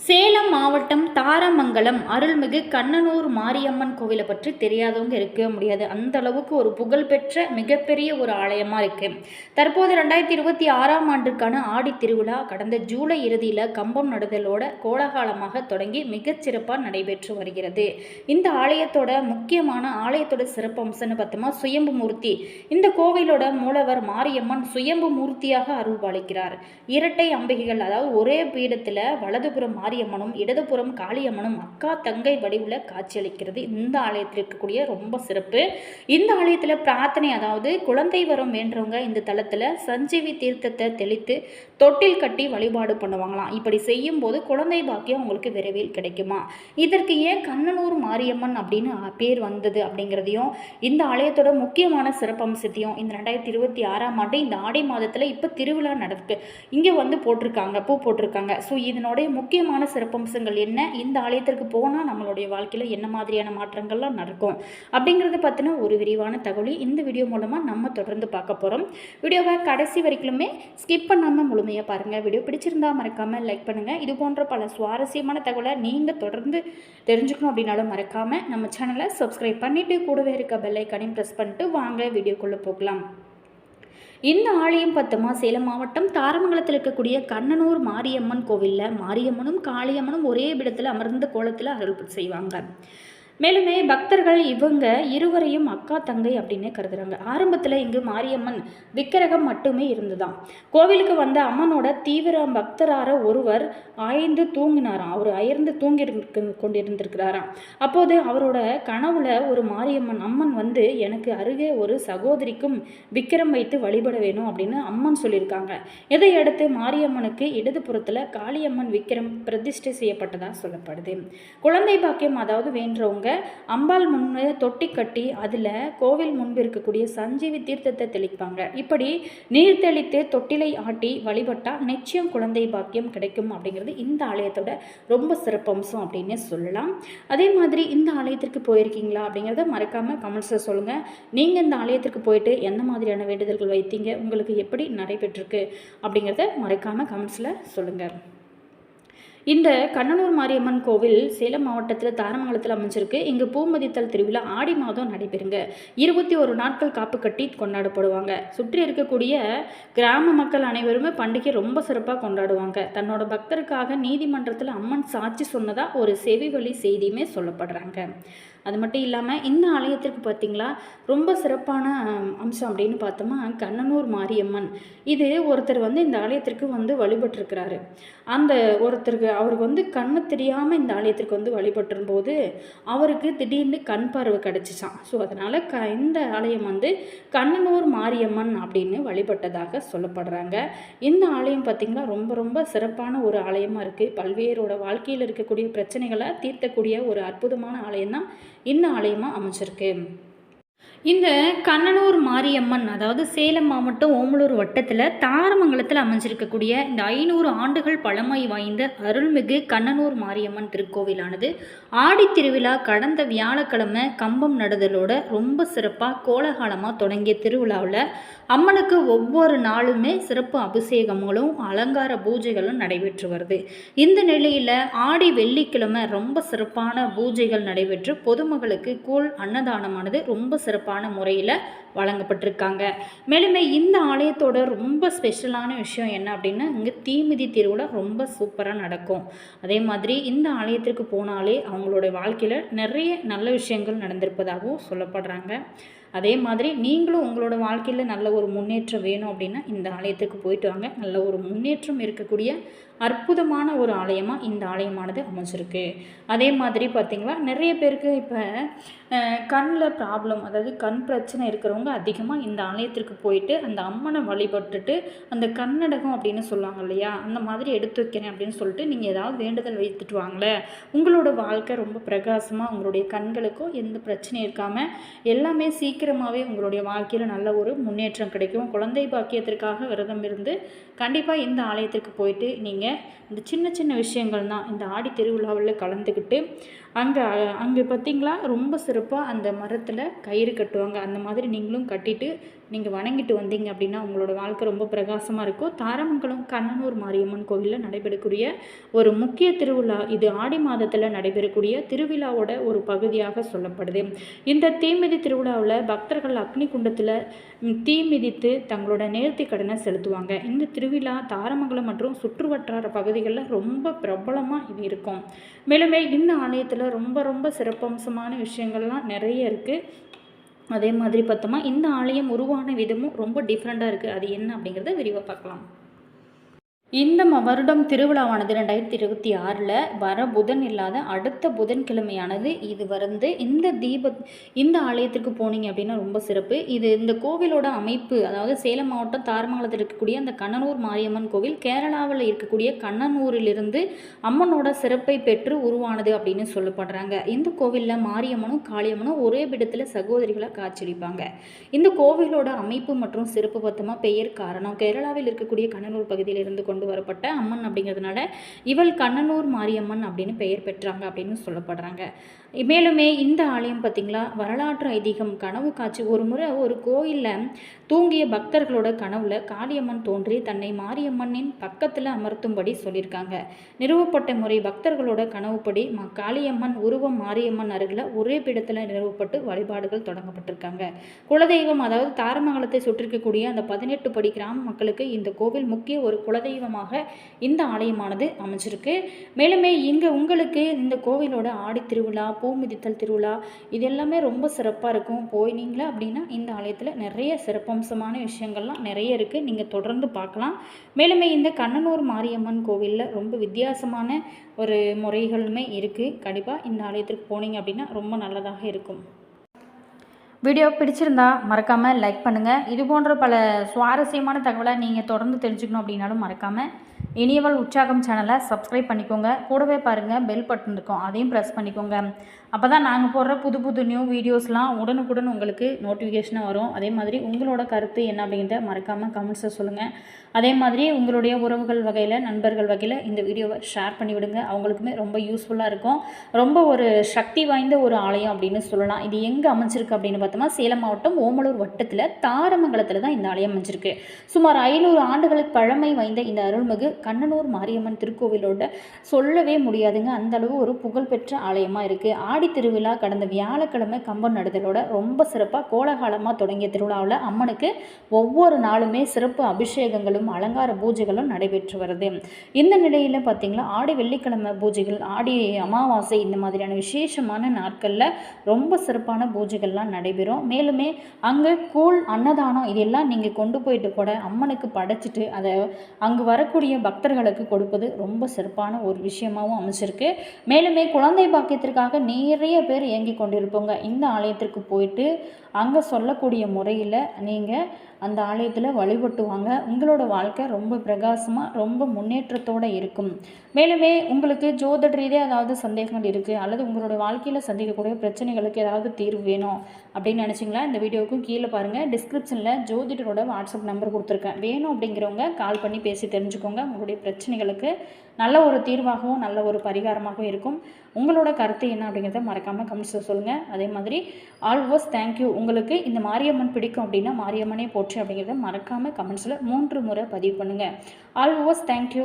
சேலம் மாவட்டம் தாரமங்கலம் அருள்மிகு கண்ணனூர் மாரியம்மன் கோவிலை பற்றி தெரியாதவங்க இருக்க முடியாது. அந்த அளவுக்கு ஒரு புகழ்பெற்ற மிகப்பெரிய ஒரு ஆலயமாக இருக்குது. தற்போது 2026ஆம் ஆண்டுக்கான ஆடி திருவிழா கடந்த ஜூலை இறுதியில் கம்பம் நடுதலோட கோலாகலமாக தொடங்கி மிகச்சிறப்பாக நடைபெற்று வருகிறது. இந்த ஆலயத்தோட முக்கியமான ஆலயத்தோட சிறப்பம்சம்னு பார்த்தோமா சுயம்பு மூர்த்தி. இந்த கோவிலோட மூலவர் மாரியம்மன் சுயம்பு மூர்த்தியாக அருள்பாலிக்கிறார். இரட்டை அம்பிகைகள், அதாவது ஒரே பீடத்தில் வலதுபுறம் மாரியம்மனும் இடதுபுறம் காளியம்மனும் அக்கா தங்கை வடிவில் காட்சியளிக்கிறது. இந்த ஆலயத்தில் இருக்கக்கூடிய ரொம்ப சிறப்பு. இந்த ஆலயத்தில் பிரார்த்தனை, அதாவது குழந்தை வரம் வேண்டவங்க இந்த தலத்தில் சஞ்சீவி தீர்த்தத்தை தெளித்து தொட்டில் கட்டி வழிபாடு பண்ணுவாங்களாம். இப்படி செய்யும் போது குழந்தை பாக்கியம் உங்களுக்கு விரைவில் கிடைக்குமா. இதற்கு ஏன் கண்ணனூர் மாரியம்மன் அப்படின்னு பேர் வந்தது அப்படிங்கிறதையும் இந்த ஆலயத்தோட முக்கியமான சிறப்பம்சத்தையும் இந்த 2026ஆம் ஆண்டு இந்த ஆடி மாதத்தில் இப்போ திருவிழா நடக்கு இங்கே போட்டிருக்காங்க, பூ போட்டிருக்காங்க. ஸோ இதனுடைய முக்கியமான சிறப்பம்சங்கள் என்ன, இந்த ஆலயத்திற்கு போனால் நம்மளுடைய வாழ்க்கையில் என்ன மாதிரியான மாற்றங்கள்லாம் நடக்கும் அப்படிங்கிறத பற்றின ஒரு விரிவான தகவலை இந்த வீடியோ மூலமாக நம்ம தொடர்ந்து பார்க்க போகிறோம். வீடியோவை கடைசி வரைக்குமே ஸ்கிப் பண்ணாமல் முழுமையாக பாருங்கள். வீடியோ பிடிச்சிருந்தா மறக்காமல் லைக் பண்ணுங்கள். இது போன்ற பல சுவாரஸ்யமான தகவலை நீங்கள் தொடர்ந்து தெரிஞ்சுக்கணும் அப்படின்னாலும் மறக்காமல் நம்ம சேனலை சப்ஸ்கிரைப் பண்ணிவிட்டு கூடவே இருக்க பெல் ஐக்கானையும் ப்ரெஸ் பண்ணிட்டு வாங்க வீடியோக்குள்ளே போகலாம். இந்த ஆலயம் பார்த்தோமா சேலம் மாவட்டம் தாரமங்கலத்தில் இருக்கக்கூடிய கண்ணனூர் மாரியம்மன் கோவிலில் மாரியம்மனும் காளியம்மனும் ஒரே இடத்துல அமர்ந்த கோலத்தில் அருள் செய்வாங்க. மேலுமே பக்தர்கள் இவங்க இருவரையும் அக்கா தங்கை அப்படின்னு கருதுறாங்க. ஆரம்பத்தில் இங்கு மாரியம்மன் விக்கிரகம் மட்டுமே இருந்துதான். கோவிலுக்கு வந்த அம்மனோட தீவிர பக்தரார ஒருவர் அயர்ந்து தூங்கினாராம். அவர் அயர்ந்து தூங்கி கொண்டிருந்திருக்கிறாராம். அப்போது அவரோட கனவுல ஒரு மாரியம்மன் அம்மன் எனக்கு அருகே ஒரு சகோதரிக்கும் விக்கிரம் வைத்து வழிபட வேணும் அப்படின்னு அம்மன் சொல்லியிருக்காங்க. இதையடுத்து மாரியம்மனுக்கு இடதுபுறத்தில் காளியம்மன் விக்கிரம் பிரதிஷ்டை செய்யப்பட்டதாக சொல்லப்படுது. குழந்தை பாக்கியம், அதாவது வேண்டவங்க அம்பாள் முன்னு தொட்டி கட்டி அதில் கோவில் முன்பு இருக்கக்கூடிய சஞ்சீவி தீர்த்தத்தை தெளிப்பாங்க. இப்படி நீர் தெளித்து தொட்டிலை ஆட்டி வழிபட்டால் நிச்சயம் குழந்தை பாக்கியம் கிடைக்கும் அப்படிங்கிறது இந்த ஆலயத்தோட ரொம்ப சிறப்பம்சம் அப்படின்னு சொல்லலாம். அதே மாதிரி இந்த ஆலயத்திற்கு போயிருக்கீங்களா அப்படிங்கிறத மறக்காமல் கமெண்ட்ஸில் சொல்லுங்கள். நீங்கள் இந்த ஆலயத்திற்கு போயிட்டு எந்த மாதிரியான வேண்டுதல்கள் வைத்தீங்க, உங்களுக்கு எப்படி நடைபெற்றிருக்கு அப்படிங்கிறத மறக்காமல் கமெண்ட்ஸில் சொல்லுங்கள். இந்த கண்ணனூர் மாரியம்மன் கோவில் சேலம் மாவட்டத்தில் தாரமங்கலத்தில் அமைஞ்சிருக்கு. இங்கு பூமதித்தல் திருவிழா ஆடி மாதம் நடைபெறுங்க. 21 நாட்கள் காப்பு கட்டி கொண்டாடப்படுவாங்க. சுற்றி இருக்கக்கூடிய கிராம மக்கள் அனைவருமே பண்டிகை ரொம்ப சிறப்பாக கொண்டாடுவாங்க. தன்னோட பக்தருக்காக நீதிமன்றத்தில் அம்மன் சாட்சி சொன்னதாக ஒரு செவி வழி செய்தியுமே சொல்லப்படுறாங்க. அது மட்டும் இல்லாமல் இந்த ஆலயத்திற்கு பார்த்திங்களா ரொம்ப சிறப்பான அம்சம் அப்படின்னு பார்த்தோமா கண்ணனூர் மாரியம்மன். இது ஒருத்தர் இந்த ஆலயத்திற்கு வழிபட்டிருக்கிறாரு. அந்த ஒருத்தருக்கு அவருக்கு கண்ணு தெரியாமல் இந்த ஆலயத்திற்கு வழிபட்டும்போது அவருக்கு திடீர்னு கண் பார்வை கிடச்சிச்சான். ஸோ அதனால் இந்த ஆலயம் கண்ணனூர் மாரியம்மன் அப்படின்னு வழிபட்டதாக சொல்லப்படுறாங்க. இந்த ஆலயம் பார்த்திங்களா ரொம்ப ரொம்ப சிறப்பான ஒரு ஆலயமாக இருக்குது. பல்வேறோட வாழ்க்கையில் இருக்கக்கூடிய பிரச்சனைகளை தீர்த்தக்கூடிய ஒரு அற்புதமான ஆலயம் தான் இந்த ஆலயமாக அமைச்சிருக்கு. இந்த கண்ணனூர் மாரியம்மன், அதாவது சேலம் மாவட்டம் ஓமலூர் வட்டத்தில் தாரமங்கலத்தில் அமைஞ்சிருக்கக்கூடிய இந்த 500 ஆண்டுகள் பழமை வாய்ந்த அருள்மிகு கண்ணனூர் மாரியம்மன் திருக்கோவிலானது ஆடி திருவிழா கடந்த வியாழக்கிழமை கம்பம் நடுதலோட ரொம்ப சிறப்பாக கோலாகலமாக தொடங்கிய திருவிழாவில் அம்மனுக்கு ஒவ்வொரு நாளுமே சிறப்பு அபிஷேகங்களும் அலங்கார பூஜைகளும் நடைபெற்று வருது. இந்த நிலையில் ஆடி வெள்ளிக்கிழமை ரொம்ப சிறப்பான பூஜைகள் நடைபெற்று பொதுமக்களுக்கு கூழ் அன்னதானமானது ரொம்ப சிறப்பான முறையில் வழங்கப்பட்டிருக்காங்க. மேலுமே இந்த ஆலயத்தோட ரொம்ப ஸ்பெஷலான விஷயம் என்ன அப்படின்னா இங்கே தீமிதி திருவிழா ரொம்ப சூப்பராக நடக்கும். அதே மாதிரி இந்த ஆலயத்திற்கு போனாலே அவங்களோட வாழ்க்கையில் நிறைய நல்ல விஷயங்கள் நடந்திருப்பதாகவும் சொல்லப்படுறாங்க. அதே மாதிரி நீங்களும் உங்களோட வாழ்க்கையில் நல்ல ஒரு முன்னேற்றம் வேணும் அப்படின்னா இந்த ஆலயத்துக்கு போயிட்டு வாங்க. நல்ல ஒரு முன்னேற்றம் இருக்கக்கூடிய அற்புதமான ஒரு ஆலயமாக இந்த ஆலயமானது அமைச்சிருக்கு. அதே மாதிரி பார்த்திங்களா நிறைய பேருக்கு இப்போ கண்ணில் ப்ராப்ளம், அதாவது கண் பிரச்சனை இருக்கிறவங்க அதிகமாக இந்த ஆலயத்திற்கு போயிட்டு அந்த அம்மனை வழிபட்டுட்டு அந்த கண்ணடகம் அப்படின்னு சொல்லுவாங்க இல்லையா, அந்த மாதிரி எடுத்து வைக்கிறேன் அப்படின்னு சொல்லிட்டு நீங்கள் ஏதாவது வேண்டுதல் வைத்துட்டு வாங்களேன். உங்களோட வாழ்க்கை ரொம்ப பிரகாசமாக, உங்களுடைய கண்களுக்கும் எந்த பிரச்சனையும் இருக்காமல் எல்லாமே சீக்கிரமாகவே உங்களுடைய வாழ்க்கையில் நல்ல ஒரு முன்னேற்றம் கிடைக்கும். குழந்தை பாக்கியத்திற்காக விரதம் இருந்து கண்டிப்பாக இந்த ஆலயத்திற்கு போயிட்டு நீங்கள் இந்த சின்ன சின்ன விஷயங்கள் தான் இந்த ஆடி திருவிழாவில் கலந்துக்கிட்டு அங்கே பார்த்திங்களா ரொம்ப சிறப்பாக அந்த மரத்தில் கயிறு கட்டுவாங்க. அந்த மாதிரி நீங்களும் கட்டிட்டு நீங்கள் வணங்கிட்டு வந்தீங்க அப்படின்னா உங்களோட வாழ்க்கை ரொம்ப பிரகாசமாக இருக்கும். தாரமங்கலம் கண்ணனூர் மாரியம்மன் கோவிலில் நடைபெறக்கூடிய ஒரு முக்கிய திருவிழா இது. ஆடி மாதத்தில் நடைபெறக்கூடிய திருவிழாவோட ஒரு பகுதியாக சொல்லப்படுது. இந்த தீமிதி திருவிழாவில் பக்தர்கள் அக்னி குண்டத்தில் தீ மிதித்து தங்களோட நேர்த்தி கடனை செலுத்துவாங்க. இந்த திருவிழா தாரமங்கலம் மற்றும் சுற்றுவட்டார பகுதிகளில் ரொம்ப பிரபலமாக இது இருக்கும். மேலுமே இந்த ஆலயத்தில் ரொம்ப சிறப்பம்சமான விஷயங்கள்லாம் நிறைய இருக்குது. அதே மாதிரி பார்த்தோமா இந்த ஆலயம் உருவான விதமும் ரொம்ப டிஃப்ரெண்ட்டாக இருக்குது. அது என்ன அப்படிங்கிறத விரிவாக பார்க்கலாம். இந்த வருடம் திருவிழாவானது 2026 வர புதன் இல்லாத அடுத்த புதன்கிழமையானது. இது இந்த ஆலயத்திற்கு போனீங்க அப்படின்னா ரொம்ப சிறப்பு. இந்த கோவிலோட அமைப்பு, அதாவது சேலம் மாவட்டம் தாரமங்கலத்தில் இருக்கக்கூடிய அந்த கண்ணனூர் மாரியம்மன் கோவில் கேரளாவில் இருக்கக்கூடிய கண்ணனூரிலிருந்து அம்மனோட சிறப்பை பெற்று உருவானது அப்படின்னு சொல்லப்படுறாங்க. இந்த கோவிலில் மாரியம்மனும் காளியம்மனும் ஒரே பிடத்தில் சகோதரிகளை காட்சியளிப்பாங்க. இந்த கோவிலோட அமைப்பு மற்றும் சிறப்பு பத்தமாக பெயர் காரணம் கேரளாவில் இருக்கக்கூடிய கண்ணனூர் பகுதியில் இருந்து கொண்டு வரப்பட்ட அம்மன் அப்படிங்கிறதுனால இவள் கண்ணனூர் மாரியம்மன் அப்படின்னு பெயர் பெற்றாங்க அப்படின்னு சொல்லப்படுறாங்க. மேலுமே இந்த ஆலயம் பார்த்திங்களா வரலாற்று ஐதீகம், கனவு காட்சி. ஒரு முறை ஒரு கோயிலில் தூங்கிய பக்தர்களோட கனவுல காளியம்மன் தோன்றி தன்னை மாரியம்மனின் பக்கத்தில் அமர்த்தும்படி சொல்லியிருக்காங்க. நிறுவப்பட்ட முறை பக்தர்களோட கனவுப்படி காளியம்மன் உருவம் மாரியம்மன் அருகில் ஒரே பீடத்தில் நிறுவப்பட்டு வழிபாடுகள் தொடங்கப்பட்டிருக்காங்க. குலதெய்வம், அதாவது தாரமங்கலத்தை சுற்றிருக்கக்கூடிய அந்த 18 படி கிராம மக்களுக்கு இந்த கோவில் முக்கிய ஒரு குலதெய்வமாக இந்த ஆலயமானது அமைஞ்சிருக்கு. மேலுமே இங்கே உங்களுக்கு இந்த கோவிலோட ஆடி திருவிழா, பூ மிதித்தல் திருவிழா இது எல்லாமே ரொம்ப சிறப்பாக இருக்கும். போயினீங்களா அப்படின்னா இந்த ஆலயத்தில் நிறைய சிறப்பம்சமான விஷயங்கள்லாம் நிறைய இருக்குது. நீங்கள் தொடர்ந்து பார்க்கலாம். மேலுமே இந்த கண்ணனூர் மாரியம்மன் கோவிலில் ரொம்ப வித்தியாசமான ஒரு முறைகளுமே இருக்குது. கண்டிப்பாக இந்த ஆலயத்திற்கு போனீங்க அப்படின்னா ரொம்ப நல்லதாக இருக்கும். வீடியோ பிடிச்சிருந்தா மறக்காமல் லைக் பண்ணுங்கள். இது போன்ற பல சுவாரஸ்யமான தகவலை நீங்கள் தொடர்ந்து தெரிஞ்சுக்கணும் அப்படின்னாலும் மறக்காமல் இனியவள் உற்சாகம் சேனலை சப்ஸ்கிரைப் பண்ணிக்கோங்க. கூடவே பாருங்கள் பெல் பட்டன் இருக்கும், அதையும் ப்ரெஸ் பண்ணிக்கோங்க. அப்போ தான் நாங்கள் போடுற புது நியூ வீடியோஸ்லாம் உடனுக்குடன் உங்களுக்கு நோட்டிஃபிகேஷனாக வரும். அதே மாதிரி உங்களோட கருத்து என்ன அப்படிங்கிறத மறக்காமல் கமெண்ட்ஸை சொல்லுங்கள். அதே மாதிரி உங்களுடைய உறவுகள் வகையில், நண்பர்கள் வகையில் இந்த வீடியோவை ஷேர் பண்ணிவிடுங்க. அவங்களுக்குமே ரொம்ப யூஸ்ஃபுல்லாக இருக்கும். ரொம்ப ஒரு சக்தி வாய்ந்த ஒரு ஆலயம் அப்படின்னு சொல்லலாம். இது எங்கே அமைஞ்சிருக்கு அப்படின்னு பார்த்தோம்னா சேலம் மாவட்டம் ஓமலூர் வட்டத்தில் தாரமங்கலத்தில் தான் இந்த ஆலயம் அமைஞ்சிருக்கு. சுமார் 500 ஆண்டுகளுக்கு பழமை வாய்ந்த இந்த அருள்மிகு கண்ணனூர் மாரியம்மன் திருக்கோவிலோட சொல்லவே முடியாதுங்க. அந்த அளவு ஒரு புகழ்பெற்ற ஆலயமாக இருக்குது. ஆடி திருவிழா கடந்த வியாழக்கிழமை கம்பம் நடுதலோட ரொம்ப சிறப்பாக கோலாகலமாக தொடங்கிய திருவிழாவில் அம்மனுக்கு ஒவ்வொரு நாளுமே சிறப்பு அபிஷேகங்களும் அலங்கார பூஜைகளும் நடைபெற்று வருது. இந்த நிலையில் பார்த்தீங்களா ஆடி வெள்ளிக்கிழமை பூஜைகள், ஆடி அமாவாசை இந்த மாதிரியான விசேஷமான நாட்களில் ரொம்ப சிறப்பான பூஜைகள்லாம் நடைபெறும். மேலுமே அங்கே கூழ், அன்னதானம் இதெல்லாம் நீங்கள் கொண்டு போயிட்டு கூட அம்மனுக்கு படைச்சிட்டு அதை அங்கு வரக்கூடிய பக்தர்களுக்கு கொடுப்பது ரொம்ப சிறப்பான ஒரு விஷயமாகவும் அமைச்சிருக்கு. மேலுமே குழந்தை பாக்கியத்திற்காக நிறைய பேர் இயங்கி கொண்டிருப்போங்க. இந்த ஆலயத்திற்கு போயிட்டு அங்கே சொல்லக்கூடிய முறையில் நீங்கள் அந்த ஆலயத்தில் வழிபட்டுவாங்க. உங்களோட வாழ்க்கை ரொம்ப பிரகாசமாக ரொம்ப முன்னேற்றத்தோடு இருக்கும். மேலுமே உங்களுக்கு ஜோதிட ரீதியாக ஏதாவது சந்தேகங்கள் இருக்குது அல்லது உங்களோட வாழ்க்கையில் சந்திக்கக்கூடிய பிரச்சனைகளுக்கு ஏதாவது தீர்வு வேணும் அப்படின்னு நினச்சிங்களா இந்த வீடியோவுக்கும் கீழே பாருங்கள், டிஸ்கிரிப்ஷனில் ஜோதிடரோட வாட்ஸ்அப் நம்பர் கொடுத்துருக்கேன். வேணும் அப்படிங்கிறவங்க கால் பண்ணி பேசி தெரிஞ்சுக்கோங்க. உங்களுடைய பிரச்சனைகளுக்கு நல்ல ஒரு தீர்வாகவும் நல்ல ஒரு பரிகாரமாகவும் இருக்கும். உங்களோட கருத்து என்ன அப்படிங்கிறத மறக்காமல் கமெண்ட்ஸில் சொல்லுங்கள். அதே மாதிரி ஆல்வேஸ் தேங்க்யூ. உங்களுக்கு இந்த மாரியம்மன் பிடிக்கும் அப்படின்னா மாரியம்மனே போற்று அப்படிங்கிறத மறக்காமல் கமெண்ட்ஸில் 3 முறை பதிவு பண்ணுங்கள். Always thank you.